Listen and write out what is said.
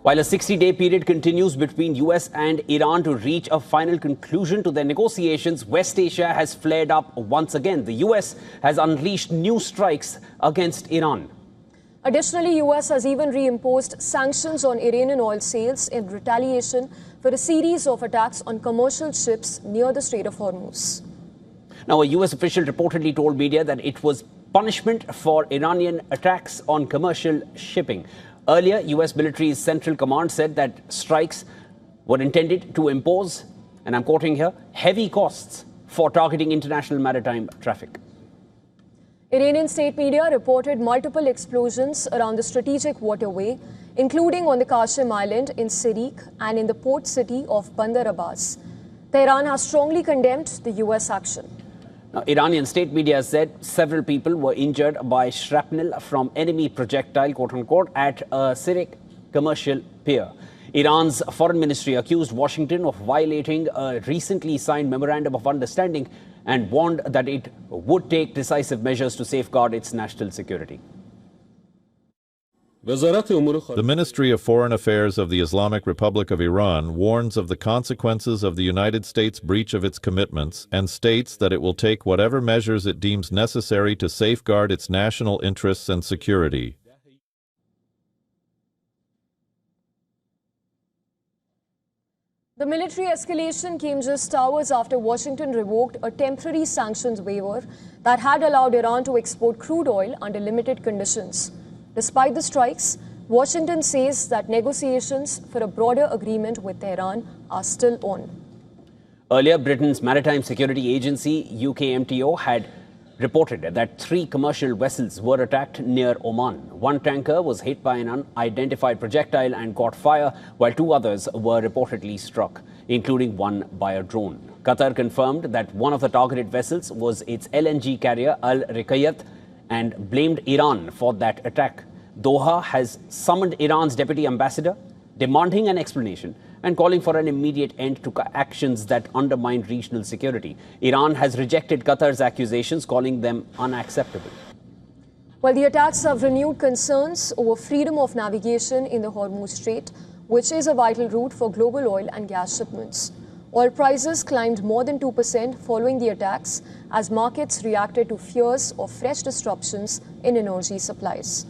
While a 60-day period continues between US and Iran to reach a final conclusion to their negotiations, West Asia has flared up once again. The US has unleashed new strikes against Iran. Additionally, US has even reimposed sanctions on Iranian oil sales in retaliation for a series of attacks on commercial ships near the Strait of Hormuz. Now, a US official reportedly told media that it was punishment for Iranian attacks on commercial shipping. Earlier, US military's Central Command said that strikes were intended to impose, and I'm quoting here, heavy costs for targeting international maritime traffic. Iranian state media reported multiple explosions around the strategic waterway, including on the Qasem Island in Sirik and in the port city of Bandar Abbas. Tehran has strongly condemned the US action. Now, Iranian state media said several people were injured by shrapnel from enemy projectile, quote-unquote, at a Sirik commercial pier. Iran's foreign ministry accused Washington of violating a recently signed memorandum of understanding and warned that it would take decisive measures to safeguard its national security. The Ministry of Foreign Affairs of the Islamic Republic of Iran warns of the consequences of the United States' breach of its commitments and states that it will take whatever measures it deems necessary to safeguard its national interests and security. The military escalation came just hours after Washington revoked a temporary sanctions waiver that had allowed Iran to export crude oil under limited conditions. Despite the strikes, Washington says that negotiations for a broader agreement with Tehran are still on. Earlier, Britain's Maritime Security Agency, UKMTO, had reported that 3 commercial vessels were attacked near Oman. One tanker was hit by an unidentified projectile and caught fire, while 2 others were reportedly struck, including one by a drone. Qatar confirmed that one of the targeted vessels was its LNG carrier Al Rikayat and blamed Iran for that attack. Doha has summoned Iran's deputy ambassador, demanding an explanation and calling for an immediate end to actions that undermine regional security. Iran has rejected Qatar's accusations, calling them unacceptable. Well, the attacks have renewed concerns over freedom of navigation in the Hormuz Strait, which is a vital route for global oil and gas shipments. Oil prices climbed more than 2% following the attacks as markets reacted to fears of fresh disruptions in energy supplies.